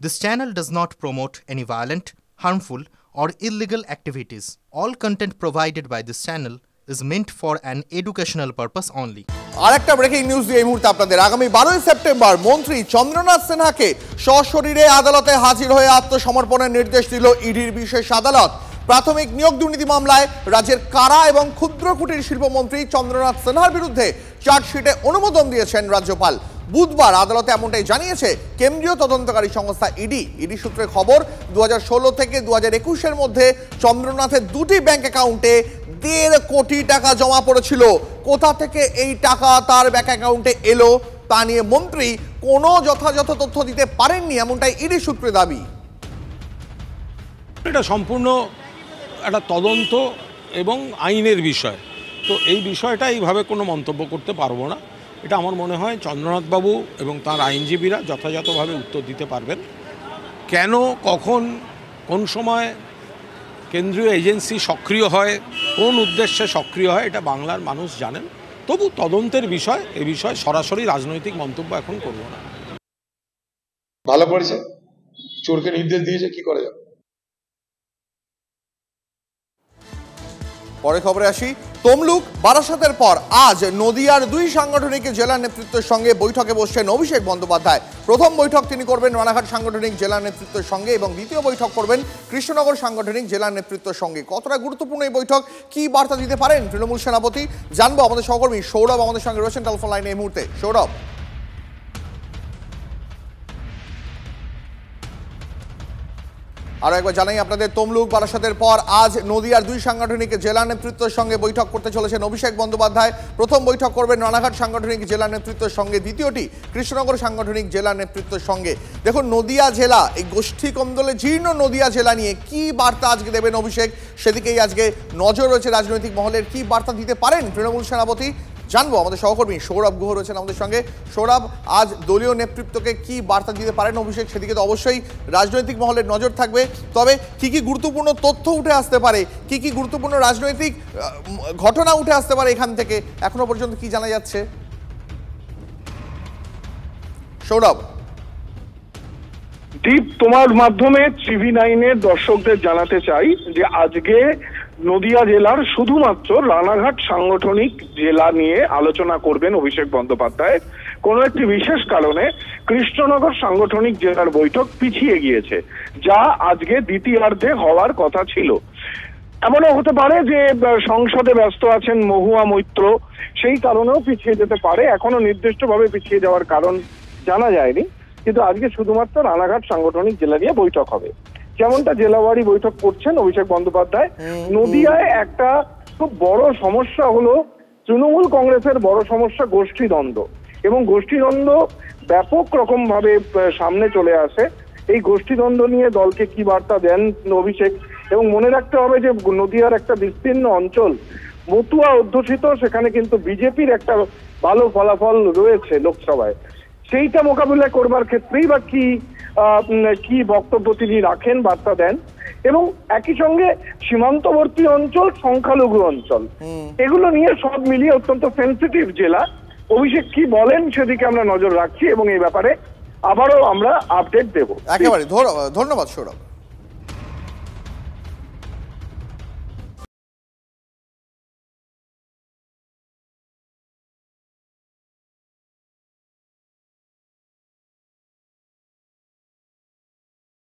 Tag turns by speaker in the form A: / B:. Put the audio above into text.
A: This channel does not promote any violent, harmful, or illegal activities. All content provided by this channel is meant for an educational purpose only.
B: আরেকটা breaking news দিয়ে এই মুহূর্তে আপনাদের আগামী 12ই September মন্ত্রী চন্দ্রনাথ সিনহাকে সশরীরে আদালতে হাজির হয়ে আত্মসমর্পণের নির্দেশ দিল ইডির বিশেষ আদালত। প্রাথমিক নিয়োগ দুর্নীতি মামলায় রাজ্যের কারা এবং ক্ষুদ্র কুটির শিল্পমন্ত্রী চন্দ্রনাথ সিনহার বিরুদ্ধে চার্জশিটে অনুমোদন দিয়েছেন রাজ্যপাল। বুধবার আদালতে এমনটাই জানিয়েছে কেন্দ্রীয় তদন্তকারী সংস্থা ইডি সূত্রে খবর 2016 থেকে 2021-এর মধ্যে চন্দ্রনাথের দুটি ব্যাংক অ্যাকাউন্টে 1.5 কোটি টাকা জমা পড়েছিল। কোথা থেকে এই টাকা তার ব্যাংক অ্যাকাউন্টে এলো তা নিয়ে মন্ত্রী কোনো যথাযথ তথ্য দিতে পারেননি, এমনটাই ইডি সূত্রে দাবি।
C: এটা সম্পূর্ণ একটা তদন্ত এবং আইনের বিষয়, তো এই বিষয়টা এইভাবে কোনো মন্তব্য করতে পারবো না। এটা আমার মনে হয় চন্দ্রনাথবাবু এবং তার আইনজীবীরা যথাযথভাবে উত্তর দিতে পারবেন। কেন, কখন, কোন সময় কেন্দ্রীয় এজেন্সি সক্রিয় হয়, কোন উদ্দেশ্যে সক্রিয় হয়, এটা বাংলার মানুষ জানেন। তবু তদন্তের বিষয়, এ বিষয়ে সরাসরি রাজনৈতিক মন্তব্য এখন করব না।
D: ভালো করেছে, চোরকে নির্দেশ দিয়েছে, কি করে যাবে।
B: পরে খবরে আসি। তমলুক বারাসাতের পর আজ নদিয়ার দুই সাংগঠনিক জেলা নেতৃত্বের সঙ্গে বৈঠকে বসছেন অভিষেক বন্দ্যোপাধ্যায়। প্রথম বৈঠক তিনি করবেন রানাঘাট সাংগঠনিক জেলা নেতৃত্বের সঙ্গে এবং দ্বিতীয় বৈঠক করবেন কৃষ্ণনগর সাংগঠনিক জেলা নেতৃত্বের সঙ্গে। কতটা গুরুত্বপূর্ণ এই বৈঠক, কি বার্তা দিতে পারেন তৃণমূল সেনাপতি, জানবো। আমাদের সহকর্মী সৌরভ আমাদের সঙ্গে রয়েছেন টেলিফোন লাইনে এই মুহূর্তে। সৌরভ, আরো একবার জানাই আপনাদের, তমলুক বারাসাতের পর আজ নদিয়ার দুই সাংগঠনিক জেলা নেতৃত্বের সঙ্গে বৈঠক করতে চলেছেন অভিষেক বন্দ্যোপাধ্যায়। প্রথম বৈঠক করবেন রানাঘাট সাংগঠনিক জেলা নেতৃত্বের সঙ্গে, দ্বিতীয়টি কৃষ্ণনগর সাংগঠনিক জেলা নেতৃত্বের সঙ্গে। দেখুন, নদিয়া জেলা, এই গোষ্ঠী কন্দলে জীর্ণ নদিয়া জেলা নিয়ে কি বার্তা আজকে দেবেন অভিষেক, সেদিকেই আজকে নজর রয়েছে রাজনৈতিক মহলের। কি বার্তা দিতে পারেন তৃণমূল সেনাপতি, জানবো। আমাদের সহকর্মী সৌরভ গুহ রয়েছেন আমাদের সঙ্গে। সৌরভ, আজ দলীয় নেতৃত্বকে কি বার্তা দিতে পারেন অভিষেক, সেদিকে তো অবশ্যই রাজনৈতিক মহলের নজর থাকবে। তবে কি কি গুরুত্বপূর্ণ তথ্য উঠে আসতে পারে, কি কি গুরুত্বপূর্ণ রাজনৈতিক ঘটনা উঠে আসতে পারে এখান থেকে, এখনো পর্যন্ত কি জানা যাচ্ছে সৌরভ?
E: দীপ, তোমার মাধ্যমে TV9-এর দর্শকদের জানাতে চাই যে আজকে নদিয়া জেলার শুধুমাত্র রানাঘাট সাংগঠনিক জেলা নিয়ে আলোচনা করবেন অভিষেক বন্দ্যোপাধ্যায়। কোনো একটি বিশেষ কারণে কৃষ্ণনগর সাংগঠনিক জেলার বৈঠক পিছিয়ে গিয়েছে, যা আজকে দ্বিতীয়ার্ধে হওয়ার কথা ছিল। এমনও হতে পারে যে সংসদে ব্যস্ত আছেন মহুয়া মৈত্র, সেই কারণেও পিছিয়ে যেতে পারে। এখনো নির্দিষ্টভাবে পিছিয়ে যাওয়ার কারণ জানা যায়নি, কিন্তু আজকে শুধুমাত্র রানাঘাট সাংগঠনিক জেলা নিয়ে বৈঠক হবে। যেমনটা জেলাওয়ারি বৈঠক করছেন অভিষেক বন্দ্যোপাধ্যায়। নদিয়ায় একটা খুব বড় সমস্যা হলো তৃণমূল কংগ্রেসের বড় সমস্যা গোষ্ঠীদ্বন্দ্ব, এবং গোষ্ঠীদ্বন্দ্ব ব্যাপক রকম ভাবে সামনে চলে আসে। এই গোষ্ঠীদ্বন্দ্ব নিয়ে দলকে কি বার্তা দেন অভিষেক, এবং মনে রাখতে হবে যে নদিয়ার একটা বিস্তীর্ণ অঞ্চল মতুয়া অধ্যুষিত, সেখানে কিন্তু বিজেপির একটা ভালো ফলাফল রয়েছে লোকসভায়। সেইটা মোকাবিলা করবার ক্ষেত্রেই বা কি বক্তব্য তিনি রাখেন, বার্তা দেন। এবং একই সঙ্গে সীমান্তবর্তী অঞ্চল, সংখ্যালঘু অঞ্চল, এগুলো নিয়ে সব মিলিয়ে অত্যন্ত সেন্সিটিভ জেলা। অভিষেক কি বলেন সেদিকে আমরা নজর রাখছি এবং এই ব্যাপারে আবারও আমরা আপডেট দেব।
B: একেবারে ধন্যবাদ সৌরভ।